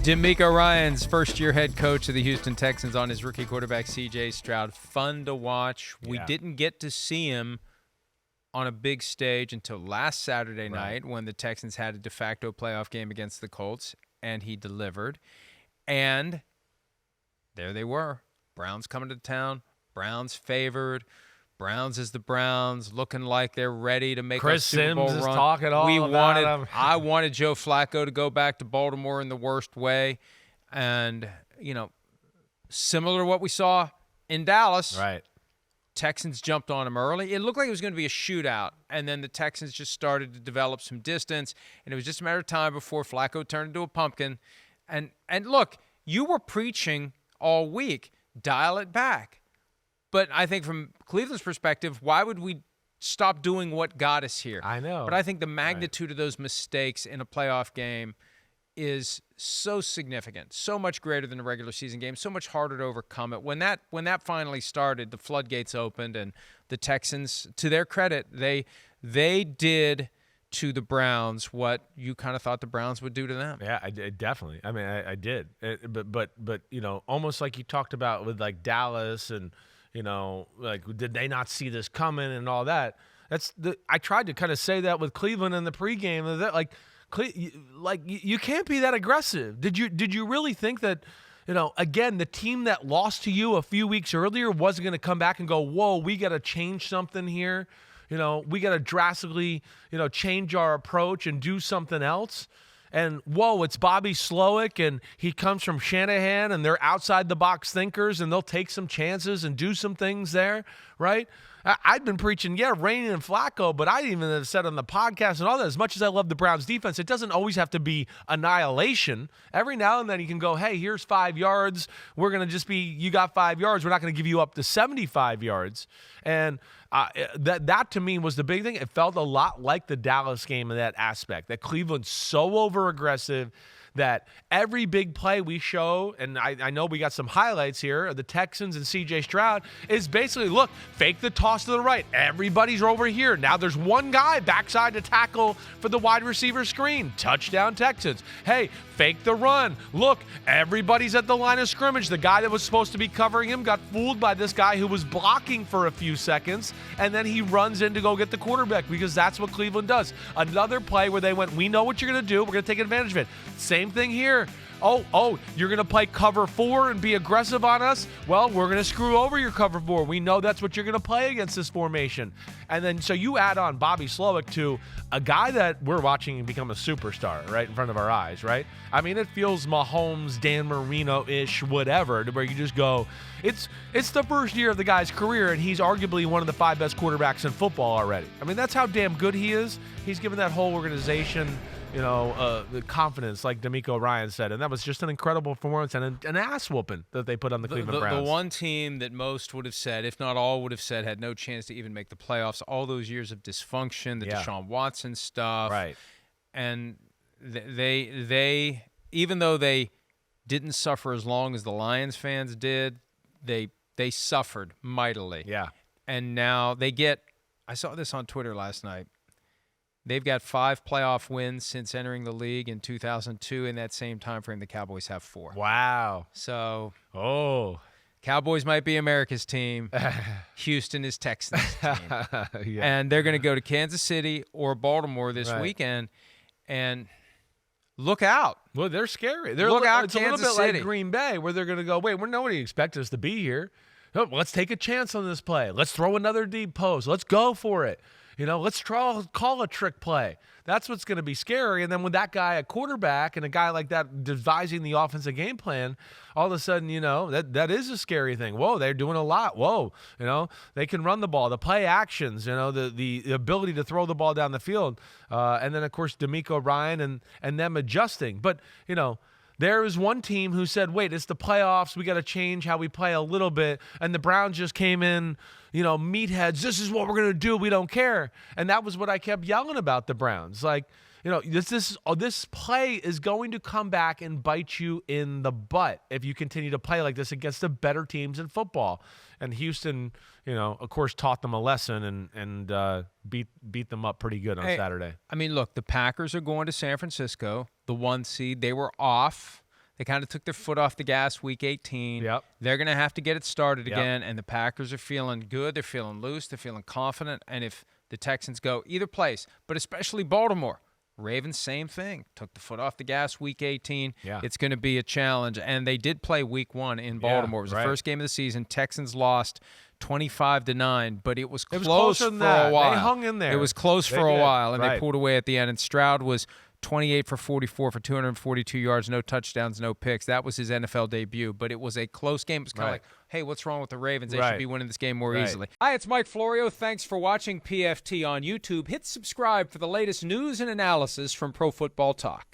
DeMeco Ryans, first-year head coach of the Houston Texans, on his rookie quarterback, CJ Stroud. Fun to watch. We didn't get to see him on a big stage until last Saturday night when the Texans had a de facto playoff game against the Colts, and he delivered. And there they were. Browns coming to town. Browns favored. Browns is the Browns, looking like they're ready to make Chris a Super Bowl Simms run. is talking all about him. I wanted Joe Flacco to go back to Baltimore in the worst way. And, similar to what we saw in Dallas, Texans jumped on him early. It looked like it was going to be a shootout, and then the Texans just started to develop some distance, and it was just a matter of time before Flacco turned into a pumpkin. And look, you were preaching all week, dial it back. But I think from Cleveland's perspective, why would we stop doing what got us here? I know. But I think the magnitude of those mistakes in a playoff game is so significant, so much greater than a regular season game, so much harder to overcome it. When that finally started, the floodgates opened, and the Texans, to their credit, they did to the Browns what you kind of thought the Browns would do to them. Yeah, I did, definitely. I mean, I did. But almost like you talked about with like Dallas and did they not see this coming and all that? I tried to kind of say that with Cleveland in the pregame. That you can't be that aggressive. Did you really think that, again, the team that lost to you a few weeks earlier wasn't going to come back and go, whoa, we got to change something here. We got to drastically, change our approach and do something else. And, whoa, it's Bobby Slowick, and he comes from Shanahan, and they're outside-the-box thinkers, and they'll take some chances and do some things there, right? I've been preaching, Rainey and Flacco, but I even have said on the podcast and all that, as much as I love the Browns' defense, it doesn't always have to be annihilation. Every now and then you can go, hey, here's 5 yards. We're going to just be, you got 5 yards. We're not going to give you up to 75 yards. And that to me was the big thing. It felt a lot like the Dallas game in that aspect, that Cleveland's so over-aggressive that every big play we show, and I know we got some highlights here of the Texans and CJ Stroud, is basically, look, fake the toss to the right. Everybody's over here. Now there's one guy backside to tackle for the wide receiver screen. Touchdown Texans. Hey, fake the run. Look, everybody's at the line of scrimmage. The guy that was supposed to be covering him got fooled by this guy who was blocking for a few seconds, and then he runs in to go get the quarterback because that's what Cleveland does. Another play where they went, we know what you're going to do. We're going to take advantage of it. Same thing here. Oh, you're going to play cover 4 and be aggressive on us? Well, we're going to screw over your cover 4. We know that's what you're going to play against this formation. And then so you add on Bobby Slowick to a guy that we're watching become a superstar right in front of our eyes, right? I mean, it feels Mahomes, Dan Marino-ish, whatever, to where you just go, it's the first year of the guy's career, and he's arguably one of the 5 best quarterbacks in football already. I mean, that's how damn good he is. He's given that whole organization the confidence, like DeMeco Ryans said. And that was just an incredible performance and an ass-whooping that they put on the Cleveland Browns. The one team that most would have said, if not all would have said, had no chance to even make the playoffs. All those years of dysfunction, the Deshaun Watson stuff. Right. And they even though they didn't suffer as long as the Lions fans did, they suffered mightily. Yeah. And now they get – I saw this on Twitter last night. They've got 5 playoff wins since entering the league in 2002. In that same time frame, the Cowboys have 4. Wow. So, Cowboys might be America's team. Houston is Texans' team. And they're going to go to Kansas City or Baltimore this weekend. And look out. Well, they're scary. Look out, it's Kansas a little bit City. like Green Bay, where they're going to go, wait, nobody expects us to be here. No, let's take a chance on this play. Let's throw another deep post. Let's go for it. Let's call a trick play. That's what's going to be scary. And then with that guy at quarterback and a guy like that devising the offensive game plan, all of a sudden, that is a scary thing. Whoa, they're doing a lot. Whoa, they can run the ball, the play actions, the ability to throw the ball down the field. And then, of course, DeMeco Ryan and them adjusting. But, there is one team who said, wait, it's the playoffs. We got to change how we play a little bit. And the Browns just came in, meatheads. This is what we're going to do. We don't care. And that was what I kept yelling about the Browns. Like, this play is going to come back and bite you in the butt if you continue to play like this against the better teams in football. And Houston, of course, taught them a lesson and beat them up pretty good on Saturday. I mean, look, the Packers are going to San Francisco, the 1 seed. They were off. They kind of took their foot off the gas week 18. Yep. They're going to have to get it started again, and the Packers are feeling good. They're feeling loose. They're feeling confident. And if the Texans go either place, but especially Baltimore, Ravens, same thing. Took the foot off the gas week 18. Yeah. It's going to be a challenge. And they did play week 1 in Baltimore. It was the first game of the season. Texans lost 25-9, but it was close for a while. They hung in there. It was close for a while, and Right. they pulled away at the end. And Stroud was 28 for 44 for 242 yards, no touchdowns, no picks. That was his NFL debut, but it was a close game. It was kind of like, hey, what's wrong with the Ravens? They should be winning this game more easily. Hi, it's Mike Florio. Thanks for watching PFT on YouTube. Hit subscribe for the latest news and analysis from Pro Football Talk.